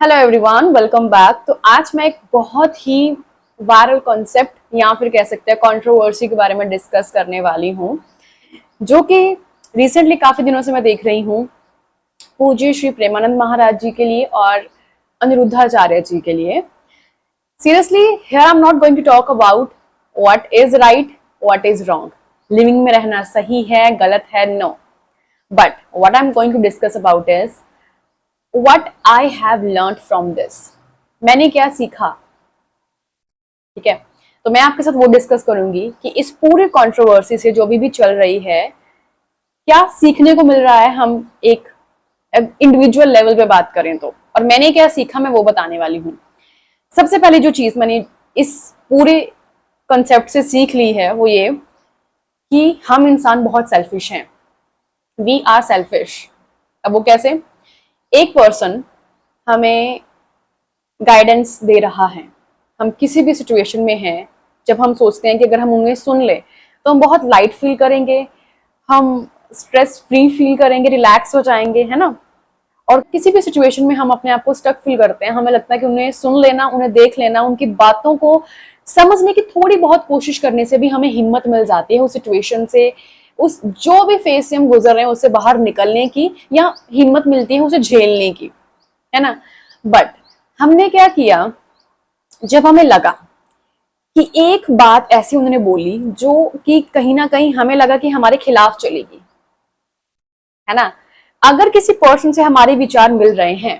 Hello everyone, welcome back. तो आज मैं एक बहुत ही वायरल कॉन्सेप्ट या फिर कह सकते हैं कंट्रोवर्सी के बारे में डिस्कस करने वाली हूँ, जो कि रिसेंटली काफी दिनों से मैं देख रही हूँ पूज्य श्री प्रेमानंद महाराज जी के लिए और अनिरुद्धाचार्य जी के लिए। Seriously here I am not going to talk about what is right, what is wrong, living में रहना सही है गलत है, no, but what I am going to discuss about is what I have learned from this। मैंने क्या सीखा। ठीक है, तो मैं आपके साथ वो डिस्कस करूंगी कि इस पूरे कंट्रोवर्सी से जो भी चल रही है, क्या सीखने को मिल रहा है। हम एक इंडिविजुअल लेवल पे बात करें तो, और मैंने क्या सीखा मैं वो बताने वाली हूँ। सबसे पहले जो चीज मैंने इस पूरे कंसेप्ट से सीख ली है वो ये कि हम इंसान बहुत सेल्फिश हैं। We are selfish. अब वो कैसे? एक पर्सन हमें गाइडेंस दे रहा है, हम किसी भी सिचुएशन में हैं, जब हम सोचते हैं कि अगर हम उन्हें सुन ले तो हम बहुत लाइट फील करेंगे, हम स्ट्रेस फ्री फील करेंगे, रिलैक्स हो जाएंगे, है ना। और किसी भी सिचुएशन में हम अपने आप को स्टक फील करते हैं, हमें लगता है कि उन्हें सुन लेना, उन्हें देख लेना, उनकी बातों को समझने की थोड़ी बहुत कोशिश करने से भी हमें हिम्मत मिल जाती है उस सिचुएशन से, उस जो भी फेज से हम गुजर रहे हैं उससे बाहर निकलने की, या हिम्मत मिलती है उसे झेलने की, है ना। बट हमने क्या किया, जब हमें लगा कि एक बात ऐसी उन्होंने बोली जो कि कहीं ना कहीं हमें लगा कि हमारे खिलाफ चलेगी, है ना। अगर किसी पर्सन से हमारे विचार मिल रहे हैं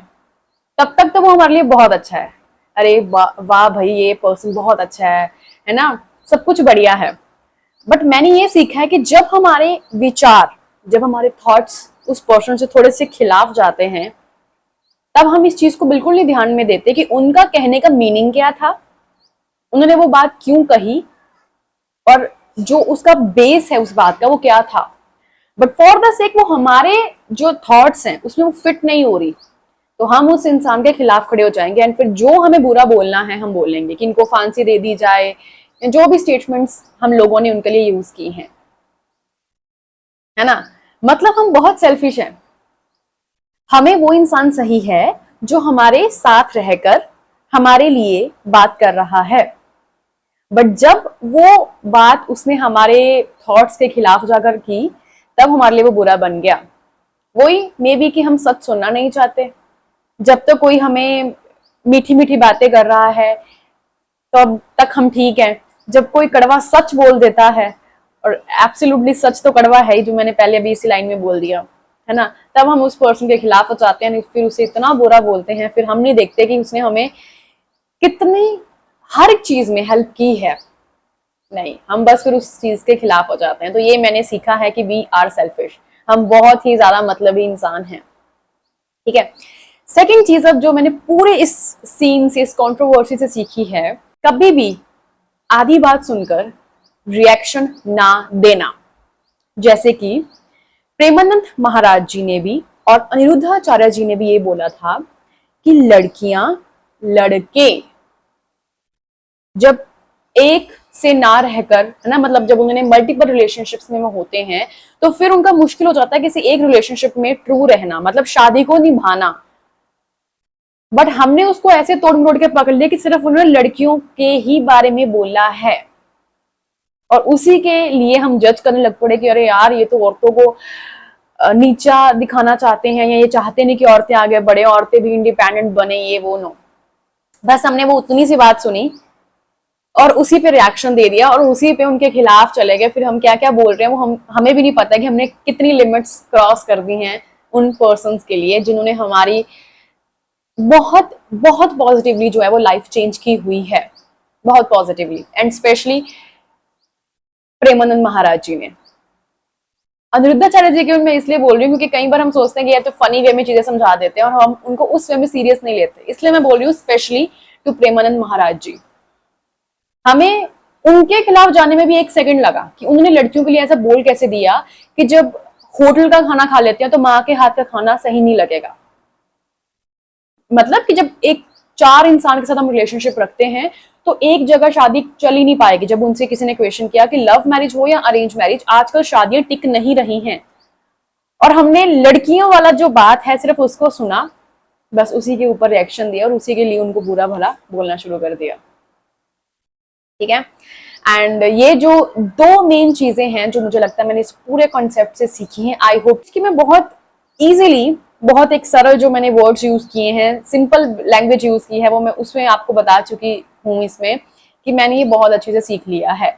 तब तक तो वो हमारे लिए बहुत अच्छा है, अरे वाह भाई ये पर्सन बहुत अच्छा है ना, सब कुछ बढ़िया है। बट मैंने ये सीखा है कि जब हमारे विचार, जब हमारे थॉट्स उस पर्सन से थोड़े से खिलाफ जाते हैं, तब हम इस चीज को बिल्कुल नहीं ध्यान में देते कि उनका कहने का मीनिंग क्या था, उन्होंने वो बात क्यों कही, और जो उसका बेस है उस बात का वो क्या था। बट फॉर द सेक वो हमारे जो थॉट्स हैं उसमें वो फिट नहीं हो रही, तो हम उस इंसान के खिलाफ खड़े हो जाएंगे, एंड फिर जो हमें बुरा बोलना है हम बोलेंगे कि इनको फांसी दे दी जाए, जो भी स्टेटमेंट्स हम लोगों ने उनके लिए यूज की हैं, है ना। मतलब हम बहुत सेल्फिश हैं। हमें वो इंसान सही है जो हमारे साथ रहकर हमारे लिए बात कर रहा है, बट जब वो बात उसने हमारे थॉट्स के खिलाफ जाकर की तब हमारे लिए वो बुरा बन गया। वही मे बी कि हम सच सुनना नहीं चाहते। जब तक कोई हमें मीठी मीठी बातें कर रहा है तब तक हम ठीक हैं, जब कोई कड़वा सच बोल देता है, और एब्सोल्युटली सच तो कड़वा है ही, जो मैंने पहले अभी इसी लाइन में बोल दिया, है ना, तब हम उस पर्सन के खिलाफ हो जाते हैं, फिर उसे इतना बुरा बोलते हैं, फिर हम नहीं देखते कि उसने हमें कितनी हर एक चीज में हेल्प की है, नहीं, हम बस फिर उस चीज के खिलाफ हो जाते हैं। तो ये मैंने सीखा है कि वी आर सेल्फिश, हम बहुत ही ज्यादा मतलबी इंसान हैं। ठीक है, सेकेंड चीज अब जो मैंने पूरे इस सीन से, इस कंट्रोवर्सी से सीखी है, कभी भी आधी बात सुनकर रिएक्शन ना देना। जैसे कि प्रेमानंद महाराज जी ने भी और अनिरुद्धाचार्य जी ने भी ये बोला था कि लड़कियां लड़के जब एक से ना रहकर, है ना, मतलब जब उन्होंने मल्टीपल रिलेशनशिप्स में होते हैं तो फिर उनका मुश्किल हो जाता है किसी एक रिलेशनशिप में ट्रू रहना, मतलब शादी को निभाना। बट हमने उसको ऐसे तोड़ मरोड़ के पकड़ लिया कि सिर्फ उन्होंने लड़कियों के ही बारे में बोला है, और उसी के लिए हम जज करने लग पड़े कि अरे यार ये तो औरतों को नीचा दिखाना चाहते हैं, या ये चाहते नहीं कि औरतें आगे बढ़े, औरतें भी इंडिपेंडेंट बने, ये वो, नो। बस हमने वो उतनी सी बात सुनी और उसी पे रिएक्शन दे दिया और उसी पे उनके खिलाफ चले गए। फिर हम क्या क्या बोल रहे हैं वो हमें भी नहीं पता कि हमने कितनी लिमिट्स क्रॉस कर दी हैं उन पर्संस के लिए जिन्होंने हमारी बहुत बहुत पॉजिटिवली जो है वो लाइफ चेंज की हुई है, बहुत positively, and specially Premanand Maharaj जी ने। अनिरुद्धाचार्य जी के मैं इसलिए बोल रही हूँ क्योंकि कई बार हम सोचते हैं कि यार तो फनी वे में चीजें समझा देते हैं और हम उनको उस वे में सीरियस नहीं लेते, इसलिए मैं बोल रही हूँ स्पेशली टू प्रेमानंद महाराज जी। हमें उनके खिलाफ जाने में भी एक सेकंड लगा कि उन्होंने लड़कियों के लिए ऐसा बोल कैसे दिया कि जब होटल का खाना खा लेते हैं तो माँ के हाथ का खाना सही नहीं लगेगा। मतलब कि जब एक चार इंसान के साथ हम रिलेशनशिप रखते हैं तो एक जगह शादी चल ही नहीं पाएगी। जब उनसे किसी ने क्वेश्चन किया कि लव मैरिज हो या अरेंज मैरिज, आजकल शादियां टिक नहीं रही हैं, और हमने लड़कियों वाला जो बात है सिर्फ उसको सुना बस उसी के ऊपर रिएक्शन दिया और उसी के लिए उनको बुरा भला बोलना शुरू कर दिया। ठीक है। एंड ये जो दो मेन चीजें हैं जो मुझे लगता है मैंने इस पूरे कॉन्सेप्ट से सीखी हैं, आई होप कि मैं बहुत इजीली, बहुत एक सरल जो मैंने वर्ड्स यूज किए हैं, सिंपल लैंग्वेज यूज की है, वो मैं उसमें आपको बता चुकी हूँ इसमें, कि मैंने ये बहुत अच्छे से सीख लिया है।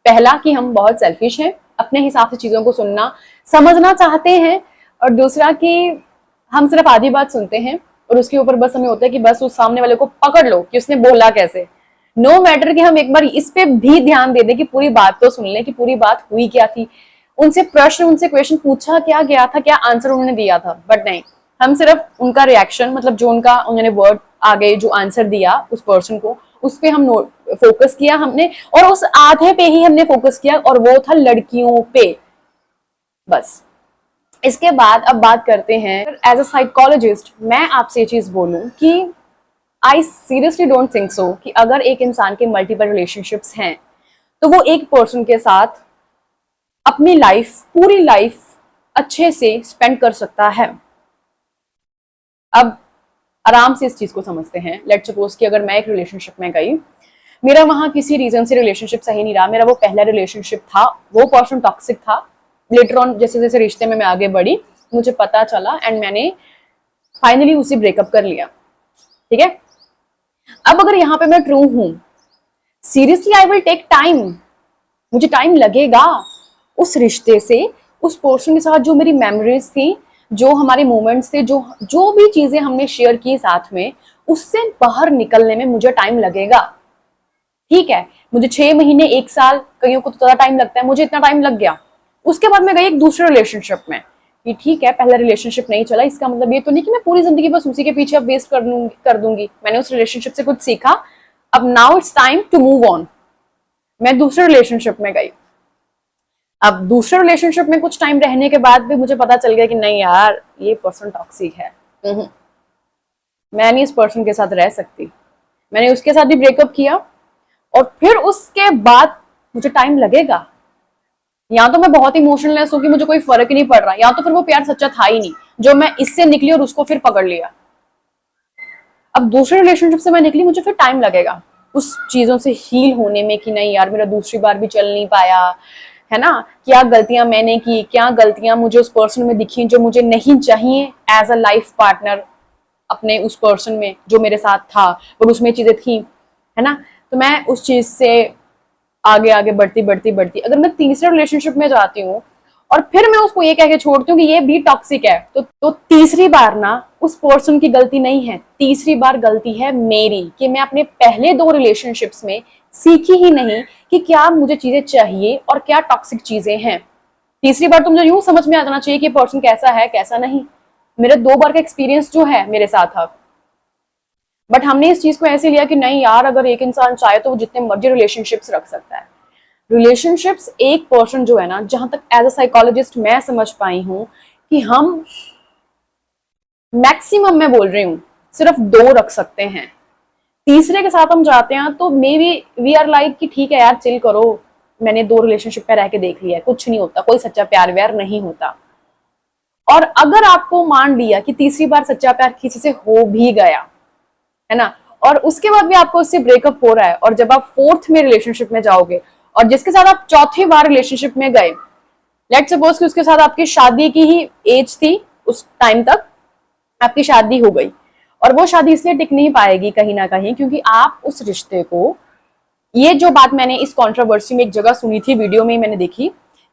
पहला कि हम बहुत सेल्फिश हैं, अपने हिसाब से चीजों को सुनना समझना चाहते हैं, और दूसरा कि हम सिर्फ आधी बात सुनते हैं और उसके ऊपर बस हमें होता है कि बस उस सामने वाले को पकड़ लो कि उसने बोला कैसे। नो मैटर कि हम एक बार इस पे भी ध्यान दे दें कि पूरी बात तो सुन लें कि पूरी बात हुई क्या थी, उनसे प्रश्न, उनसे क्वेश्चन पूछा क्या गया था, क्या आंसर उन्होंने दिया था, बट नहीं, हम सिर्फ उनका रिएक्शन, मतलब जो उनका उन्होंने वर्ड आगे जो आंसर दिया उस पर्सन को, उस पे हम फोकस किया हमने, और उस आधे पे ही हमने फोकस किया, और वो था लड़कियों पे बस। इसके बाद अब बात करते हैं, एज अ साइकोलॉजिस्ट मैं आपसे ये चीज बोलूं कि I seriously don't think so कि अगर एक इंसान के मल्टीपल रिलेशनशिप्स हैं तो वो एक पर्सन के साथ अपनी लाइफ, पूरी लाइफ अच्छे से स्पेंड कर सकता है। अब आराम से इस चीज को समझते हैं। लेट्स सपोज कि अगर मैं एक रिलेशनशिप में गई, मेरा वहां किसी रीजन से रिलेशनशिप सही नहीं रहा, मेरा वो पहला रिलेशनशिप था, वो पर्सन टॉक्सिक था, लेटर ऑन जैसे जैसे रिश्ते में मैं आगे बढ़ी मुझे पता चला एंड मैंने फाइनली उसे ब्रेकअप कर लिया। ठीक है। अब अगर यहाँ पे मैं ट्रू हूं, seriously I will take time, मुझे टाइम लगेगा उस रिश्ते से, उस पर्सन के साथ जो मेरी मेमोरीज थी, जो हमारे मोमेंट्स थे, जो जो भी चीजें हमने शेयर की साथ में, उससे बाहर निकलने में मुझे टाइम लगेगा। ठीक है, मुझे 6 महीने, 1 साल, कईयों को तो ज्यादा टाइम लगता है, मुझे इतना टाइम लग गया। उसके बाद मैं गई एक दूसरे रिलेशनशिप में, कि ठीक है पहला रिलेशनशिप नहीं चला, इसका मतलब ये तो नहीं कि मैं पूरी जिंदगी बस उसी के पीछे अब वेस्ट कर दूंगी। मैंने उस रिलेशनशिप से कुछ सीखा, अब now it's time to move on. मैं दूसरे रिलेशनशिप में गई, अब दूसरे रिलेशनशिप में कुछ टाइम रहने के बाद भी मुझे पता चल गया कि नहीं यार ये पर्सन टॉक्सिक है, मैं नहीं इस पर्सन के साथ रह सकती। मैंने उसके साथ भी ब्रेकअप किया, और फिर उसके बाद मुझे टाइम लगेगा। या तो मैं बहुत इमोशनलेस हूं कि मुझे कोई फर्क ही नहीं पड़ रहा, या तो फिर वो प्यार सच्चा था ही नहीं जो मैं इससे निकली और उसको फिर पकड़ लिया। अब दूसरे रिलेशनशिप से मैं निकली, मुझे फिर टाइम लगेगा उस चीजों से हील होने में, कि नहीं यार मेरा दूसरी बार भी चल नहीं पाया, है ना, क्या गलतियां मैंने की, क्या गलतियां मुझे उस पर्सन में दिखी जो मुझे नहीं चाहिए एज अ लाइफ पार्टनर अपने उस पर्सन में जो मेरे साथ था, और उसमें चीजें थी, है ना। तो मैं उस चीज से आगे आगे बढ़ती बढ़ती बढ़ती, अगर मैं तीसरे रिलेशनशिप में जाती हूँ और फिर मैं उसको ये कह के छोड़ती हूँ कि ये भी टॉक्सिक है, तो तीसरी बार ना उस पर्सन की गलती नहीं है, तीसरी बार गलती है मेरी, कि मैं अपने पहले 2 रिलेशनशिप्स में सीखी ही नहीं कि क्या मुझे चीजें चाहिए और क्या टॉक्सिक चीजें हैं। तीसरी बार तो मुझे यूं समझ में आ जाना चाहिए कि पर्सन कैसा है कैसा नहीं। मेरे 2 बार का एक्सपीरियंस जो है मेरे साथ अब, बट हमने इस चीज को ऐसे लिया कि नहीं यार अगर एक इंसान चाहे तो वो जितने मर्जी रिलेशनशिप्स रख सकता है। रिलेशनशिप्स एक पर्सन जो है ना, जहां तक एज अ साइकोलॉजिस्ट मैं समझ पाई हूं कि हम मैक्सिमम, मैं बोल रही हूँ, सिर्फ 2 रख सकते हैं। तीसरे के साथ हम जाते हैं तो maybe we are like कि ठीक है यार चिल करो, मैंने 2 रिलेशनशिप में रह के देख लिया है, कुछ नहीं होता, कोई सच्चा प्यार व्यार नहीं होता। और अगर आपको मान लिया कि तीसरी बार सच्चा प्यार किसी से हो भी गया, है ना, और उसके बाद भी आपको उससे ब्रेकअप हो रहा है, और जब आप 4th में रिलेशनशिप में जाओगे और जिसके साथ आप चौथी बार रिलेशनशिप में गए, लेट्स सपोज कि उसके साथ आपकी शादी की ही एज थी, उस टाइम तक आपकी शादी हो गई, और वो शादी इसलिए टिक नहीं पाएगी कहीं ना कहीं क्योंकि आप उस रिश्ते को, ये जो बात मैंने इस कंट्रोवर्सी में एक जगह सुनी थी, वीडियो में मैंने देखी,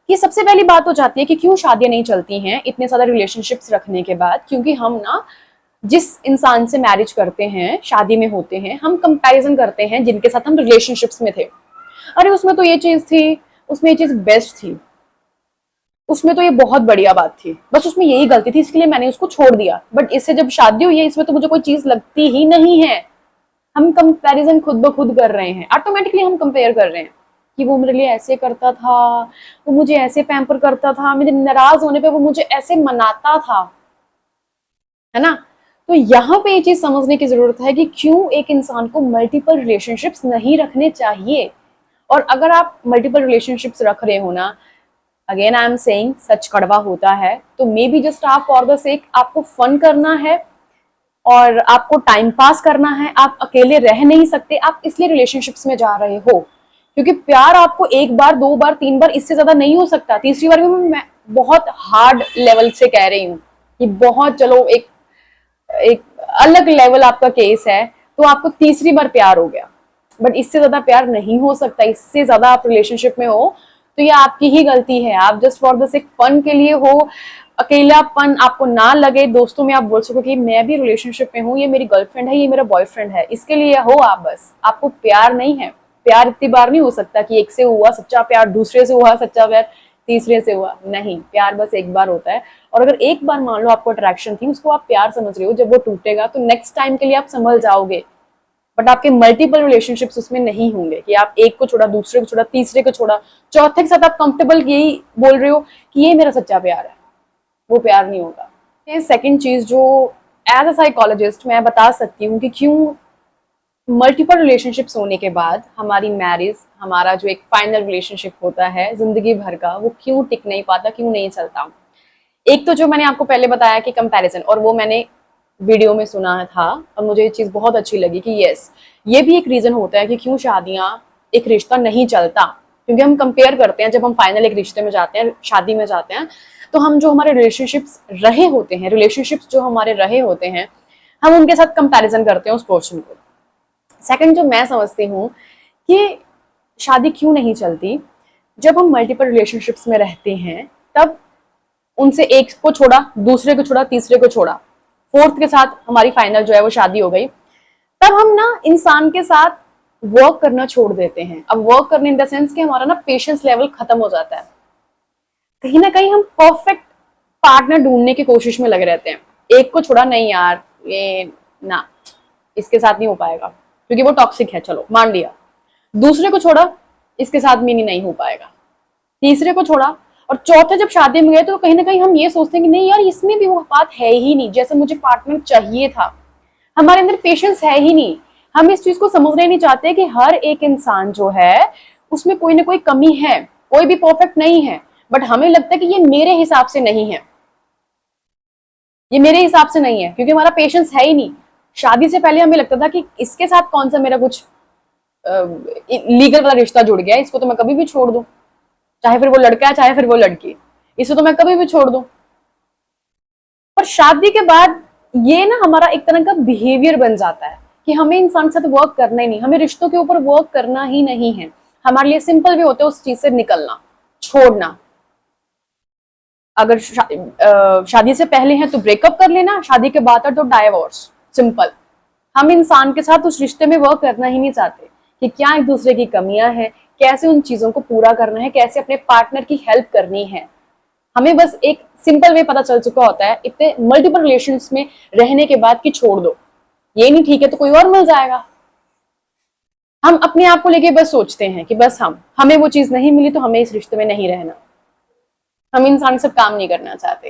कि सबसे पहली बात हो जाती है कि क्यों शादियां नहीं चलती हैं इतने सारे रिलेशनशिप्स रखने के बाद, क्योंकि हम ना जिस इंसान से मैरिज करते हैं, शादी में होते हैं, हम कंपैरिजन करते हैं जिनके साथ हम रिलेशनशिप्स में थे। अरे उसमें तो ये चीज थी, उसमें ये चीज बेस्ट थी, उसमें तो ये बहुत बढ़िया बात थी, बस उसमें यही गलती थी इसके लिए मैंने उसको छोड़ दिया, बट इससे जब शादी हुई है इसमें तो मुझे कोई चीज लगती ही नहीं है। हम कंपैरिजन खुद ब खुद कर रहे हैं, ऑटोमेटिकली हम कंपेयर कर रहे हैं कि वो मेरे लिए ऐसे करता था, वो मुझे ऐसे पैम्पर करता था, मेरे नाराज होने पे वो मुझे ऐसे मनाता था, है ना। तो यहाँ पे ये चीज समझने की जरूरत है कि क्यों एक इंसान को मल्टीपल रिलेशनशिप्स नहीं रखने चाहिए। और अगर आप मल्टीपल रिलेशनशिप्स रख रहे हो ना, अगेन आई एम सेइंग, सच कड़वा होता है, तो मे बी जस्ट आप फॉर द सेक आपको फन करना है, और आपको टाइम पास करना है, आप अकेले रह नहीं सकते, आप इसलिए रिलेशनशिप्स में जा रहे हो। क्योंकि प्यार आपको एक बार, दो बार, तीन बार, इससे ज्यादा नहीं हो सकता। तीसरी बार में मैं बहुत हार्ड लेवल से कह रही हूँ कि बहुत, चलो एक एक अलग लेवल आपका केस है, तो आपको तीसरी बार प्यार हो गया, बट इससे ज्यादा प्यार नहीं हो सकता। इससे ज्यादा आप रिलेशनशिप में हो तो ये आपकी ही गलती है। आप just for the sick fun के लिए हो, अकेलापन आपको ना लगे, दोस्तों में आप बोल सको कि मैं भी रिलेशनशिप में हूँ, ये मेरी गर्लफ्रेंड है, ये मेरा बॉयफ्रेंड है, इसके लिए हो आप। बस आपको प्यार नहीं है। प्यार इतनी बार नहीं हो सकता कि एक से हुआ सच्चा प्यार, दूसरे से हुआ सच्चा प्यार, तीसरे से हुआ नहीं। प्यार बस एक बार होता है। और अगर एक बार मान लो आपको अट्रैक्शन थी, उसको आप प्यार समझ रहे हो, जब वो टूटेगा तो नेक्स्ट टाइम के लिए आप संभल जाओगे। बट आपके मल्टीपल रिलेशनशिप्स उसमें नहीं होंगे कि आप एक को छोड़ा, दूसरे को छोड़ा, तीसरे को छोड़ा, चौथे के साथ आप कंफर्टेबल यही बोल रहे हो कि ये मेरा सच्चा प्यार है। वो प्यार नहीं होगा। ये सेकंड चीज जो एज अ साइकोलॉजिस्ट मैं बता सकती हूँ कि क्यों मल्टीपल रिलेशनशिप्स होने के बाद हमारी मैरिज, हमारा जो एक फाइनल रिलेशनशिप होता है जिंदगी भर का, वो क्यों टिक नहीं पाता, क्यों नहीं चलता। एक तो जो मैंने आपको पहले बताया कि कंपैरिजन, और वो मैंने वीडियो में सुना था और मुझे ये चीज बहुत अच्छी लगी कि यस, ये भी एक रीजन होता है कि क्यों शादियां, एक रिश्ता नहीं चलता। क्योंकि हम कंपेयर करते हैं, जब हम फाइनल एक रिश्ते में जाते हैं, शादी में जाते हैं, तो हम जो हमारे रिलेशनशिप्स जो हमारे रहे होते हैं, हम उनके साथ कंपैरिजन करते हैं उस पर्सन को। सेकंड जो मैं समझती हूँ कि शादी क्यों नहीं चलती, जब हम मल्टीपल रिलेशनशिप्स में रहते हैं, तब उनसे एक को छोड़ा, दूसरे को छोड़ा, तीसरे को छोड़ा, फोर्थ के साथ हमारी फाइनल जो है वो शादी हो गई, तब हम ना इंसान के साथ वर्क करना छोड़ देते हैं। अब वर्क करने इन द सेंस कि हमारा ना पेशेंस लेवल खत्म हो जाता है। कहीं ना कहीं हम परफेक्ट पार्टनर ढूंढने की कोशिश में लगे रहते हैं। एक को छोड़ा, नहीं यार ये ना, इसके साथ नहीं हो पाएगा क्योंकि वो टॉक्सिक है, चलो मान लिया। दूसरे को छोड़ा, इसके साथ भी नहीं हो पाएगा। तीसरे को छोड़ा, और चौथे जब शादी में गए तो कहीं ना कहीं हम ये सोचते हैं कि नहीं यार, इसमें भी वो बात है ही नहीं जैसे मुझे पार्टनर चाहिए था। हमारे अंदर पेशेंस है ही नहीं। हम इस चीज को समझना ही नहीं चाहते कि हर एक इंसान जो है उसमें कोई ना कोई कमी है, कोई भी परफेक्ट नहीं है। बट हमें लगता है कि ये मेरे हिसाब से नहीं है, ये मेरे हिसाब से नहीं है, क्योंकि हमारा पेशेंस है ही नहीं। शादी से पहले हमें लगता था कि इसके साथ कौन सा मेरा कुछ लीगल वाला रिश्ता जुड़ गया है, इसको तो मैं कभी भी छोड़ दूं, चाहे फिर वो लड़का है चाहे फिर वो लड़की, इसे तो मैं कभी भी छोड़ दूं। पर शादी के बाद ये ना हमारा एक तरह का बिहेवियर बन जाता है कि हमें इंसान के साथ वर्क करना ही नहीं, हमें रिश्तों के ऊपर वर्क करना ही नहीं है। हमारे लिए सिंपल भी होता है उस चीज से निकलना, छोड़ना। अगर शादी से पहले है तो ब्रेकअप कर लेना, शादी के बाद है तो डाइवोर्स, सिंपल। हम इंसान के साथ उस रिश्ते में वर्क करना ही नहीं चाहते कि क्या एक दूसरे की कमियां हैं, कैसे उन चीजों को पूरा करना है, कैसे अपने पार्टनर की हेल्प करनी है। हमें बस एक सिंपल वे पता चल चुका होता है इतने मल्टीपल रिलेशंस में रहने के बाद कि छोड़ दो, ये नहीं ठीक है तो कोई और मिल जाएगा। हम अपने आप को लेके बस सोचते हैं कि बस हमें वो चीज नहीं मिली तो हमें इस रिश्ते में नहीं रहना। हम इंसान से काम नहीं करना चाहते।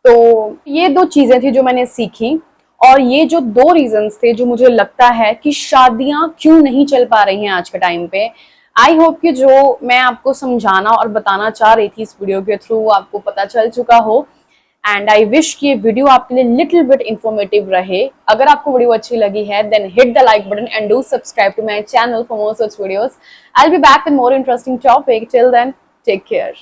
तो ये दो चीजें थी जो मैंने सीखी, और ये जो दो रीजंस थे जो मुझे लगता है कि शादियां क्यों नहीं चल पा रही हैं आज के टाइम पे। आई होप कि जो मैं आपको समझाना और बताना चाह रही थी इस वीडियो के थ्रू आपको पता चल चुका हो। एंड आई विश कि ये वीडियो आपके लिए लिटिल बिट इंफॉर्मेटिव रहे। अगर आपको वीडियो अच्छी लगी है then hit the like button and do subscribe to my channel for more such videos. I will be back with more interesting topic. Till then take care.